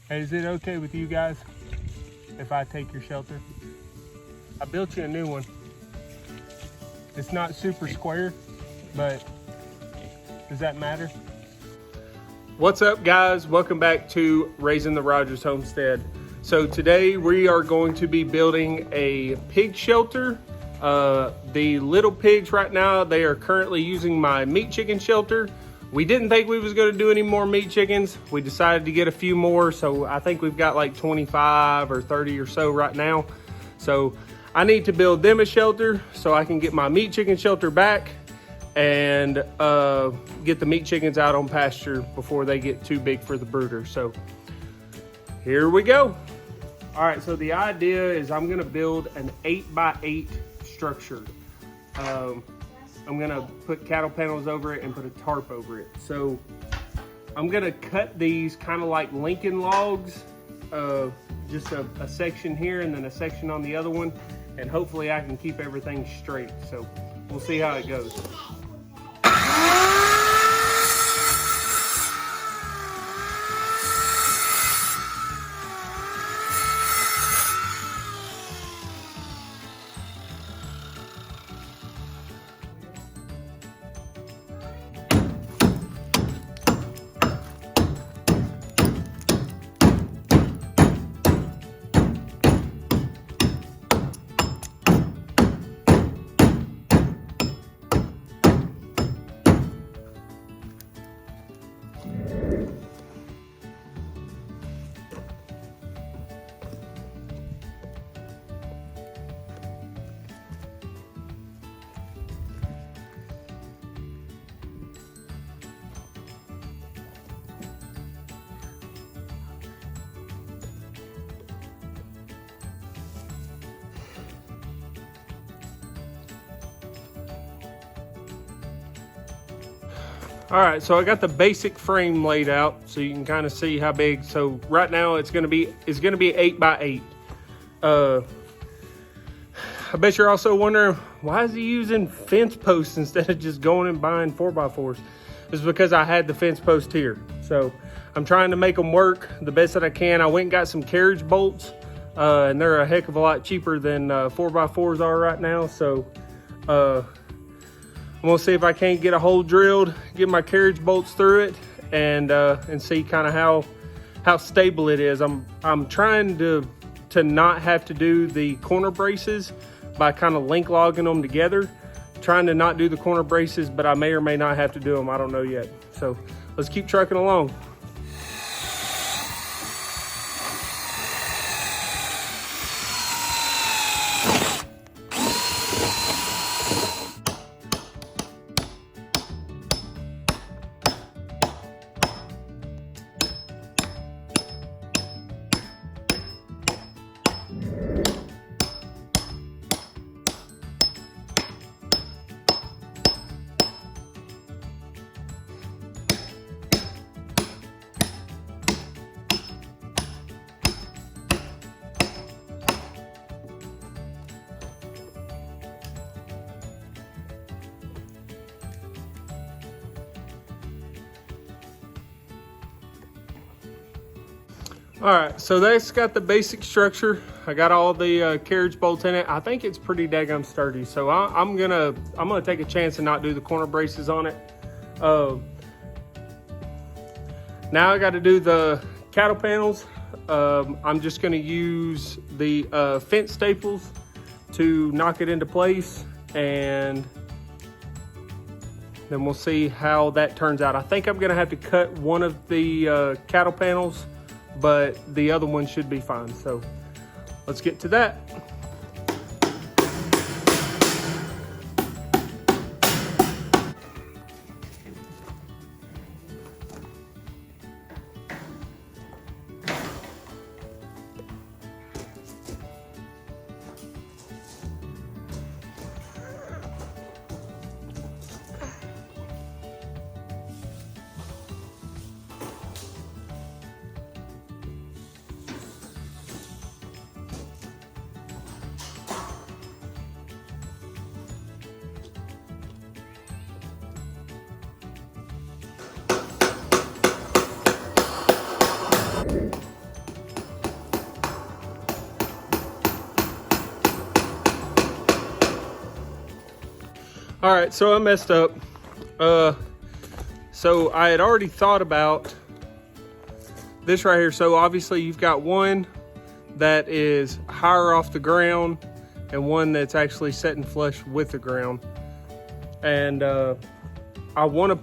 Hey, is it okay with you guys if I take your shelter? I built you a new one. It's not super square, but does that matter? What's up, guys? Welcome back to Raising the Rogers Homestead. So today we are going to be building a pig shelter. The little pigs right now, they are currently using my meat chicken shelter. We didn't think we was going to do any more meat chickens. We decided to get a few more, so I think we've got like 25 or 30 or so right now. So I need to build them a shelter so I can get my meat chicken shelter back and get the meat chickens out on pasture before they get too big for the brooder. So here we go. All right, so the idea is I'm gonna build an 8x8 structure. I'm gonna put cattle panels over it and put a tarp over it. So I'm gonna cut these kind of like Lincoln logs, just a section here and then a section on the other one, and hopefully I can keep everything straight. So we'll see how it goes. All right, so I got the basic frame laid out so you can kind of see how big. So right now it's gonna be 8x8. I bet you're also wondering, why is he using fence posts instead of just going and buying 4x4s? It's because I had the fence post here. So I'm trying to make them work the best that I can. I went and got some carriage bolts, and they're a heck of a lot cheaper than 4x4s are right now. So I'm gonna see if I can't get a hole drilled, get my carriage bolts through it, and see kind of how stable it is. I'm trying to not have to do the corner braces by kind of link logging them together. Trying to not do the corner braces, but I may or may not have to do them. I don't know yet. So let's keep trucking along. All right, so that's got the basic structure. I got all the carriage bolts in it. I think it's pretty daggum sturdy. So I'm gonna take a chance and not do the corner braces on it. Now I got to do the cattle panels. I'm just gonna use the fence staples to knock it into place, and then we'll see how that turns out. I think I'm gonna have to cut one of the cattle panels, but the other one should be fine. So let's get to that. All right, so I messed up. So I had already thought about this right here. So obviously you've got one that is higher off the ground and one that's actually setting flush with the ground. And I want to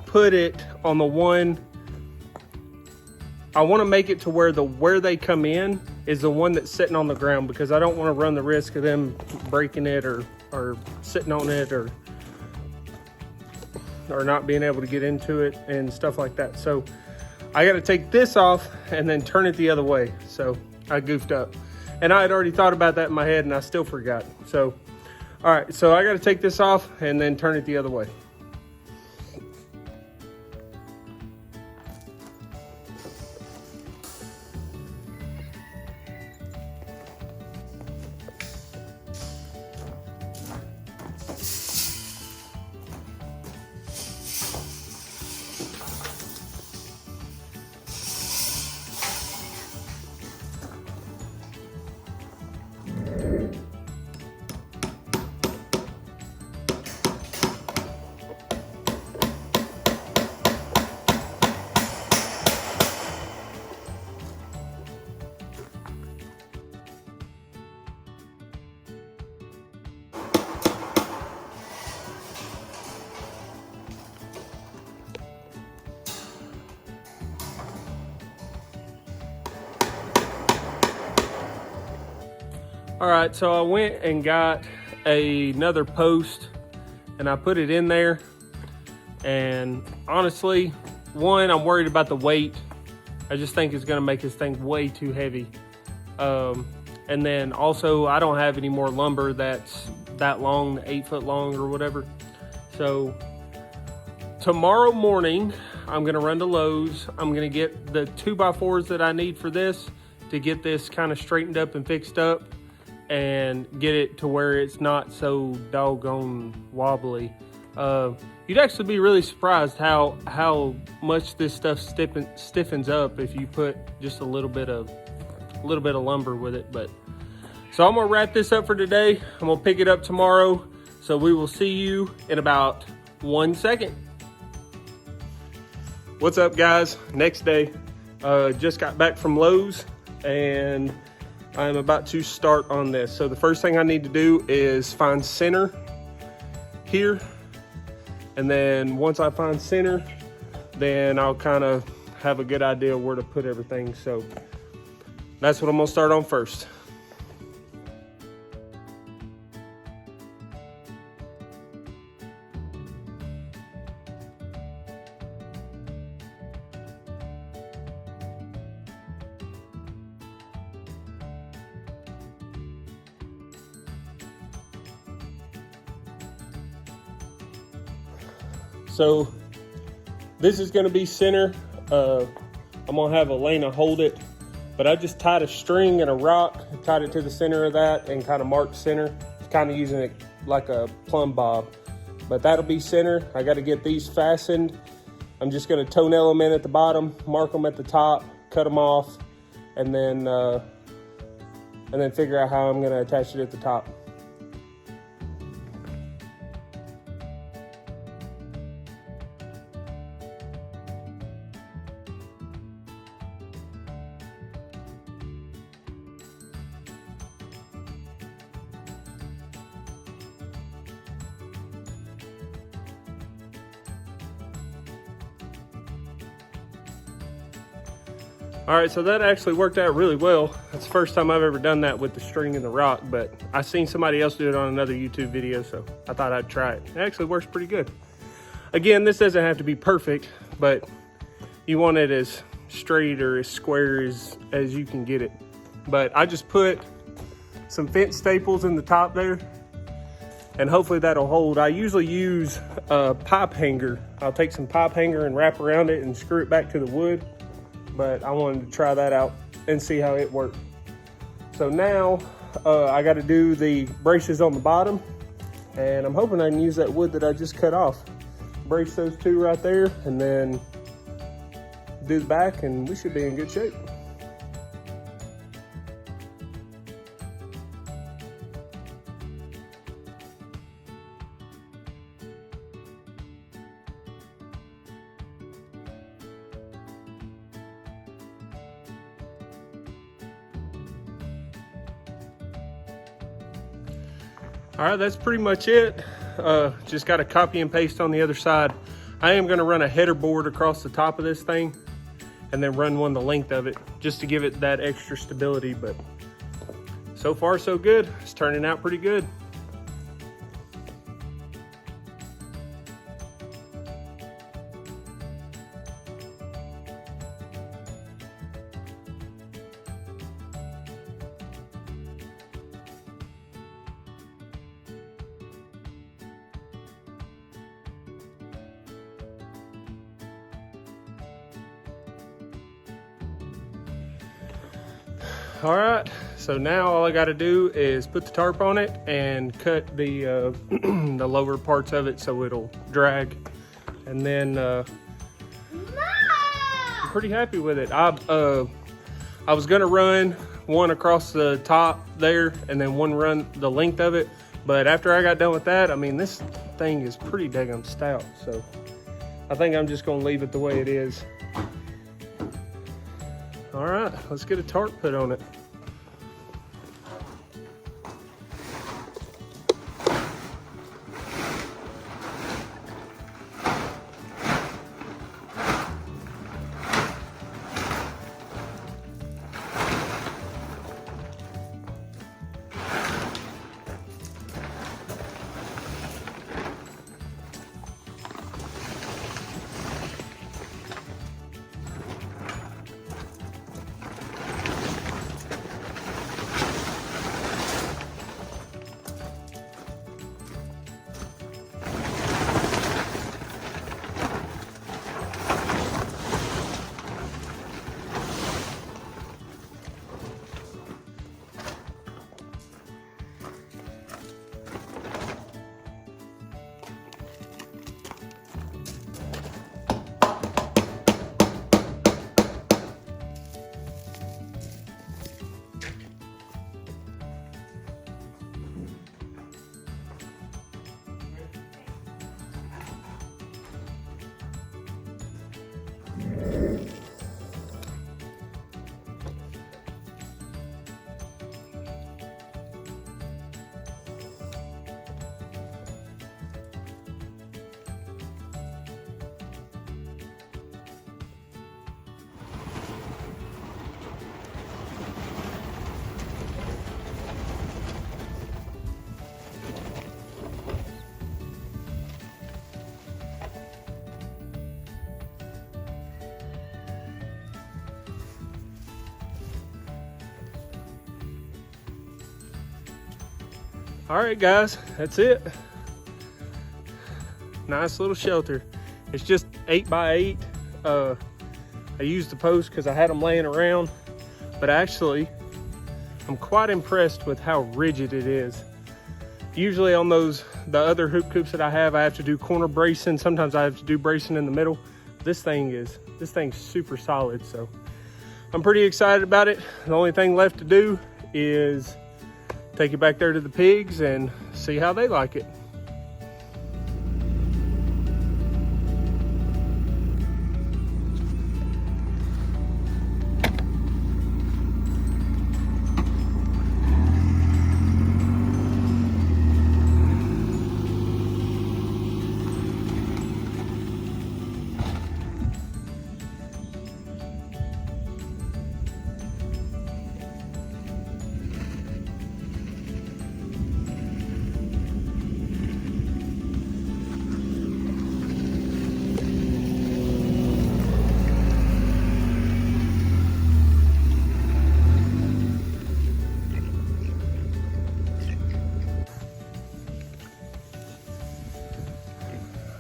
put it on the one, I want to make it to where they come in is the one that's sitting on the ground, because I don't want to run the risk of them breaking it or sitting on it or not being able to get into it and stuff like that. So I got to take this off and then turn it the other way. So I goofed up, and I had already thought about that in my head and I still forgot. So, all right, so I got to take this off and then turn it the other way. All right, so I went and got another post and I put it in there. And honestly, one, I'm worried about the weight. I just think it's gonna make this thing way too heavy. And then also, I don't have any more lumber that's that long, 8 foot long or whatever. So tomorrow morning, I'm gonna run to Lowe's. I'm gonna get the 2x4s that I need for this to get this kind of straightened up and fixed up, and get it to where it's not so doggone wobbly. You'd actually be really surprised how much this stuff stiffens up if you put just a little bit of lumber with it. But so I'm gonna wrap this up for today. I'm gonna pick it up tomorrow. So we will see you in about 1 second. What's up, guys? Next day, just got back from Lowe's and I'm about to start on this. So the first thing I need to do is find center here. And then once I find center, then I'll kind of have a good idea where to put everything. So that's what I'm gonna start on first. So this is going to be center. I'm going to have Elena hold it, but I just tied a string and a rock, tied it to the center of that and kind of marked center, kind of using it like a plumb bob. But that'll be center. I got to get these fastened. I'm just going to toenail them in at the bottom, mark them at the top, cut them off, and then figure out how I'm going to attach it at the top. All right, so that actually worked out really well. That's the first time I've ever done that with the string and the rock, but I seen somebody else do it on another YouTube video, so I thought I'd try it. It actually works pretty good. Again, this doesn't have to be perfect, but you want it as straight or as square as you can get it. But I just put some fence staples in the top there, and hopefully that'll hold. I usually use a pipe hanger. I'll take some pipe hanger and wrap around it and screw it back to the wood. But I wanted to try that out and see how it worked. So now I got to do the braces on the bottom, and I'm hoping I can use that wood that I just cut off. Brace those two right there, and then do the back, and we should be in good shape. All right, that's pretty much it. Just got to copy and paste on the other side. I am gonna run a header board across the top of this thing and then run one the length of it just to give it that extra stability, but so far so good. It's turning out pretty good. All right, so now all I got to do is put the tarp on it and cut the the lower parts of it so it'll drag, and then I'm pretty happy with it. I was gonna run one across the top there and then one run the length of it, but after I got done with that, I mean, this thing is pretty daggum stout, so I think I'm just gonna leave it the way it is. All right, let's get a tarp put on it. All right, guys, that's it. Nice little shelter. It's just 8 by 8. I used the post because I had them laying around, but actually I'm quite impressed with how rigid it is. Usually on the other hoop coops that I have to do corner bracing. Sometimes I have to do bracing in the middle. This thing's super solid, so I'm pretty excited about it. The only thing left to do is take it back there to the pigs and see how they like it.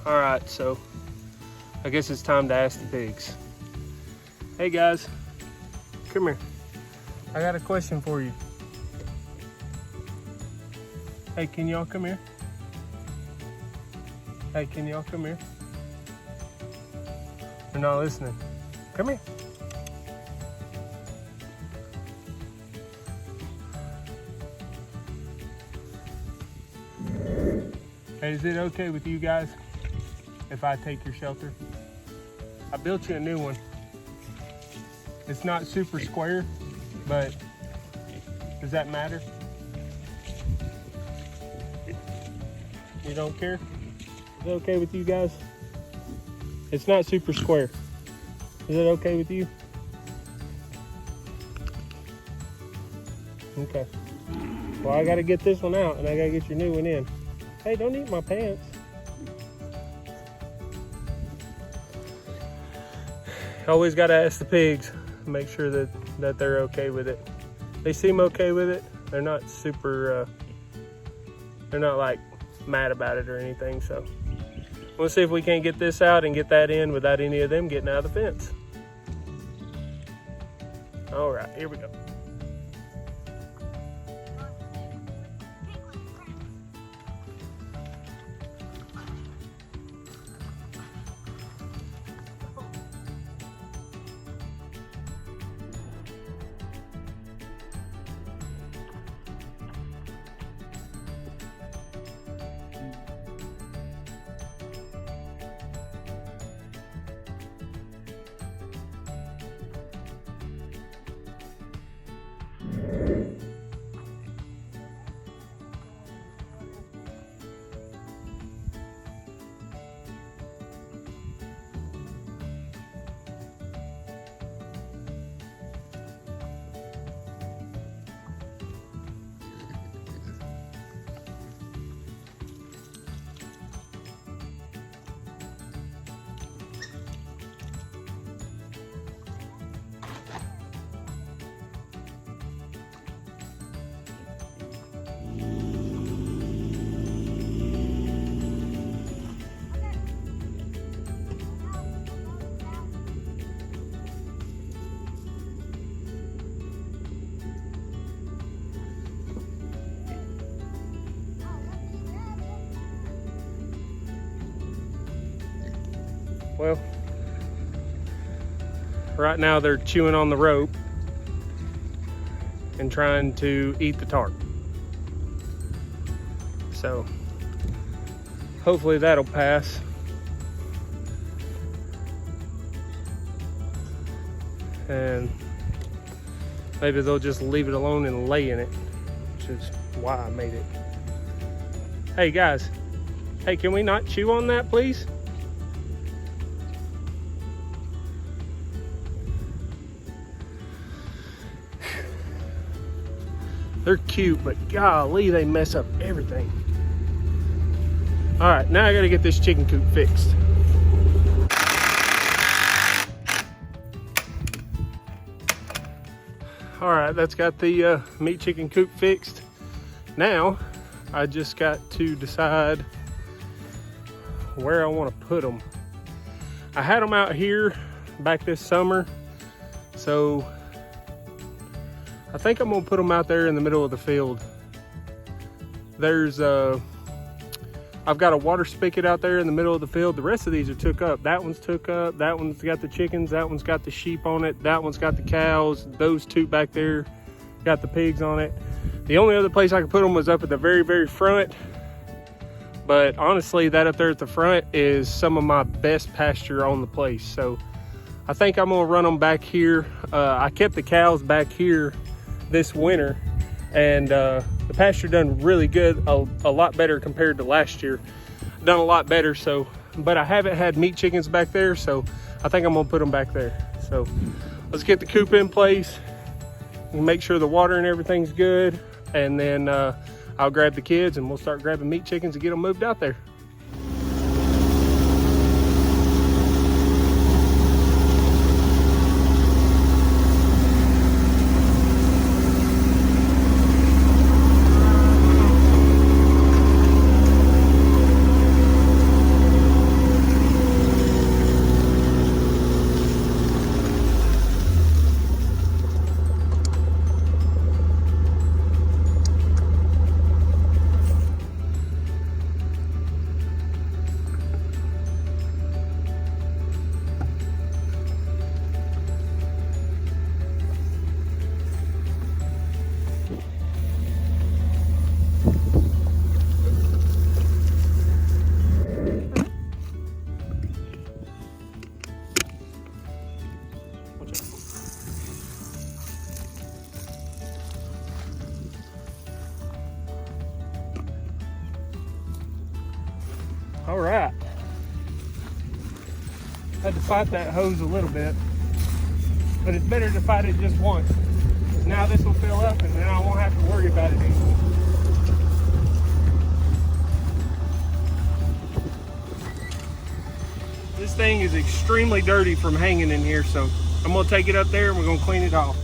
All right, so I guess it's time to ask the pigs. Hey guys, come here. I got a question for you. Hey, can y'all come here? Hey, can y'all come here? You're not listening. Come here. Hey, is it okay with you guys if I take your shelter? I built you a new one. It's not super square, but does that matter? You don't care? Is it okay with you guys? It's not super square. Is it okay with you? Okay. Well, I gotta get this one out and I gotta get your new one in. Hey, don't eat my pants. Always gotta ask the pigs, make sure that they're okay with it. They seem okay with it. They're not super, they're not like mad about it or anything, so. We'll see if we can't get this out and get that in without any of them getting out of the fence. All right, here we go. Well, right now they're chewing on the rope and trying to eat the tarp. So hopefully that'll pass. And maybe they'll just leave it alone and lay in it, which is why I made it. Hey guys, hey, can we not chew on that, please? They're cute, but golly, they mess up everything. All right, now I gotta get this chicken coop fixed. All right, that's got the meat chicken coop fixed. Now, I just got to decide where I want to put them. I had them out here back this summer, so I think I'm gonna put them out there in the middle of the field. There's I've got a water spigot out there in the middle of the field. The rest of these are took up. That one's took up, that one's got the chickens, that one's got the sheep on it, that one's got the cows, those two back there got the pigs on it. The only other place I could put them was up at the very, very front. But honestly, that up there at the front is some of my best pasture on the place. So I think I'm gonna run them back here. I kept the cows back here this winter, and the pasture done really good, a lot better compared to last year. Done a lot better, so, but I haven't had meat chickens back there, so I think I'm gonna put them back there. So let's get the coop in place and make sure the water and everything's good, and then I'll grab the kids and we'll start grabbing meat chickens and get them moved out there. All right. Had to fight that hose a little bit, but it's better to fight it just once. Now this will fill up and then I won't have to worry about it anymore. This thing is extremely dirty from hanging in here, so I'm gonna take it up there and we're gonna clean it off.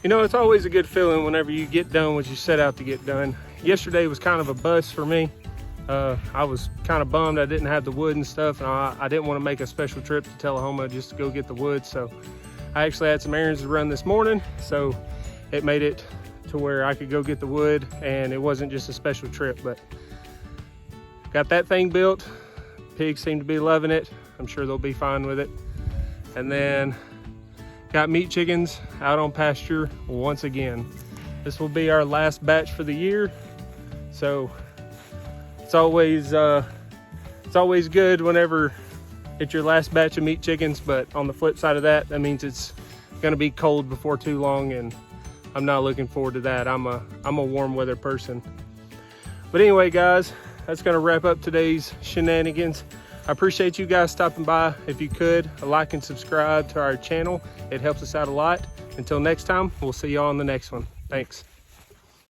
You know, it's always a good feeling whenever you get done what you set out to get done. Yesterday was kind of a bust for me. I was kind of bummed I didn't have the wood and stuff, and I didn't want to make a special trip to Tullahoma just to go get the wood. So I actually had some errands to run this morning, so it made it to where I could go get the wood, and it wasn't just a special trip. But got that thing built. Pigs seem to be loving it. I'm sure they'll be fine with it. And then got meat chickens out on pasture once again. This will be our last batch for the year, so it's always good whenever it's your last batch of meat chickens. But on the flip side of that, that means it's gonna be cold before too long, and I'm not looking forward to that. I'm a warm weather person. But anyway, guys, that's gonna wrap up today's shenanigans. I appreciate you guys stopping by. If you could, like and subscribe to our channel. It helps us out a lot. Until next time, we'll see y'all on the next one. Thanks.